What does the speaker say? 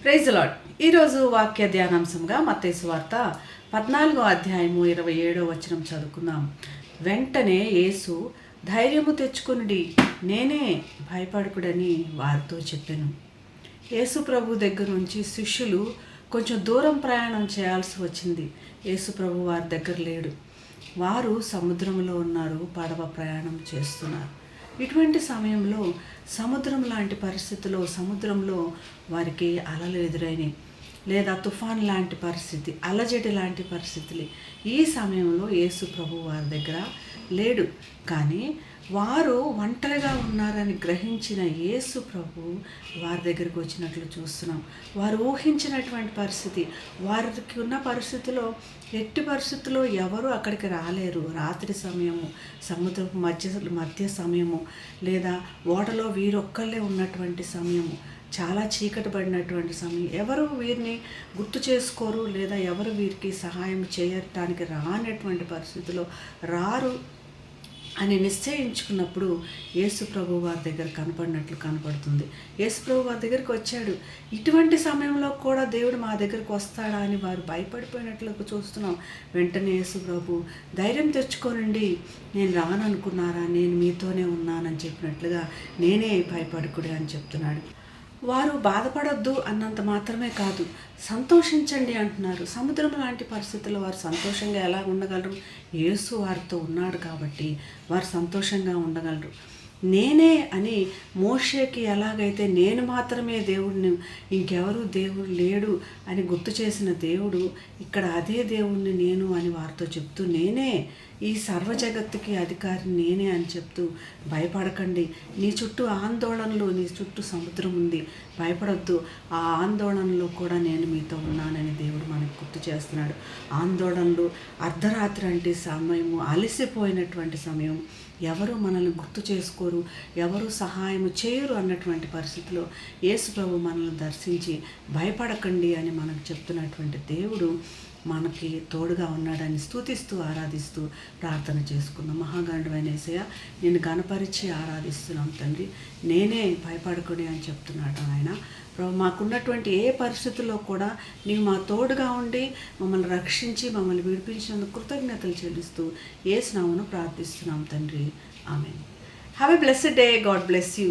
Praise lord. ఈరోజు వాక్య ధ్యానాంశంగా మత్తయి సువార్త 14వ అధ్యాయము 27వ వచనం చదువుకుందాం. వెంటనే యేసు ధైర్యము తెచ్చుకొనుడి, నేనే, భయపడకుడని వారితో చెప్పాను. యేసు ప్రభు దగ్గర నుంచి శిష్యులు కొంచెం దూరం ప్రయాణం చేయాల్సి వచ్చింది. యేసు ప్రభు వారి దగ్గర లేడు. వారు సముద్రంలో ఉన్నారు, పడవ ప్రయాణం చేస్తున్నారు. ఇటువంటి సమయంలో సముద్రం లాంటి పరిస్థితిలో సముద్రంలో వారికి అలలు ఎదురైనాయి, లేదా తుఫాన్ లాంటి పరిస్థితి, అలజడి లాంటి పరిస్థితులు. ఈ సమయంలో యేసు ప్రభు వారి దగ్గర లేడు. కానీ వారు ఒంటరిగా ఉన్నారని గ్రహించిన యేసు ప్రభు వారి దగ్గరికి వచ్చినట్లు చూస్తున్నాం. వారు ఊహించినటువంటి పరిస్థితి, వారికి ఉన్న పరిస్థితిలో ఎట్టి పరిస్థితుల్లో ఎవరు అక్కడికి రాలేరు. రాత్రి సమయము, సముద్రపు మధ్య సమయము, లేదా ఓడలో వీరొక్కళ్ళే ఉన్నటువంటి సమయము, చాలా చీకటి పడినటువంటి సమయం. ఎవరు వీరిని గుర్తు చేసుకోరు, లేదా ఎవరు వీరికి సహాయం చేయటానికి రానటువంటి పరిస్థితిలో రారు అని నిశ్చయించుకున్నప్పుడు యేసు ప్రభు వారి దగ్గర కనపడినట్లు కనపడుతుంది. యేసు ప్రభు వారి దగ్గరికి వచ్చాడు. ఇటువంటి సమయంలో కూడా దేవుడు మా దగ్గరికి వస్తాడా అని వారు భయపడిపోయినట్లు చూస్తున్నాం. వెంటనే యేసు ప్రభు ధైర్యం తెచ్చుకోనండి, నేను రాననుకున్నారా, నేను మీతోనే ఉన్నానని చెప్పినట్లుగా నేనే, భయపడకుడి అని చెప్తున్నాడు. వారు బాధపడొద్దు అన్నంత మాత్రమే కాదు, సంతోషించండి అంటున్నారు. సముద్రం లాంటి పరిస్థితుల్లో వారు సంతోషంగా ఎలా ఉండగలరు? యేసు వారితో ఉన్నాడు కాబట్టి వారు సంతోషంగా ఉండగలరు. నేనే అని మోషేకి ఎలాగైతే నేను మాత్రమే దేవుడిని, ఇంకెవరు దేవుడు లేడు అని గుర్తు చేసిన దేవుడు ఇక్కడ అదే దేవుడిని నేను అని వారితో చెప్తూ, నేనే ఈ సర్వ జగత్తుకి అధికారి నేనే అని చెప్తూ, భయపడకండి, నీ చుట్టూ ఆందోళనలు, నీ చుట్టూ సముద్రం ఉంది, భయపడొద్దు, ఆ ఆందోళనలో కూడా నేను మీతో ఉన్నానని దేవుడు మనకు గుర్తు చేస్తున్నాడు. ఆందోళనలు, అర్ధరాత్రి అంటే సమయము, అలసిపోయినటువంటి సమయం, ఎవరు మనల్ని గుర్తు చేసుకోరు, ఎవరు సహాయం చేయరు అన్నటువంటి పరిస్థితిలో యేసు ప్రభు మనల్ని దర్శించి భయపడకండి అని మనకు చెప్తున్నటువంటి దేవుడు మనకి తోడుగా ఉన్నాడని స్తుతిస్తూ ఆరాధిస్తూ ప్రార్థన చేసుకుందాం. మహాగణుడైన యేసయ్య, నిన్ను గణపరిచి ఆరాధిస్తున్నాం తండ్రి. నేనే, భయపడకుడి అని చెప్తున్నాడు ఆయన. ప్రభు, మాకున్నటువంటి ఏ పరిస్థితుల్లో కూడా నీవు మా తోడుగా ఉండి మమ్మల్ని రక్షించి మమ్మల్ని విడిపించినందుకు కృతజ్ఞతలు చెల్లిస్తూ యేసు నామమున ప్రార్థిస్తున్నాం తండ్రి. ఆమేన్. Have a blessed day. God bless you.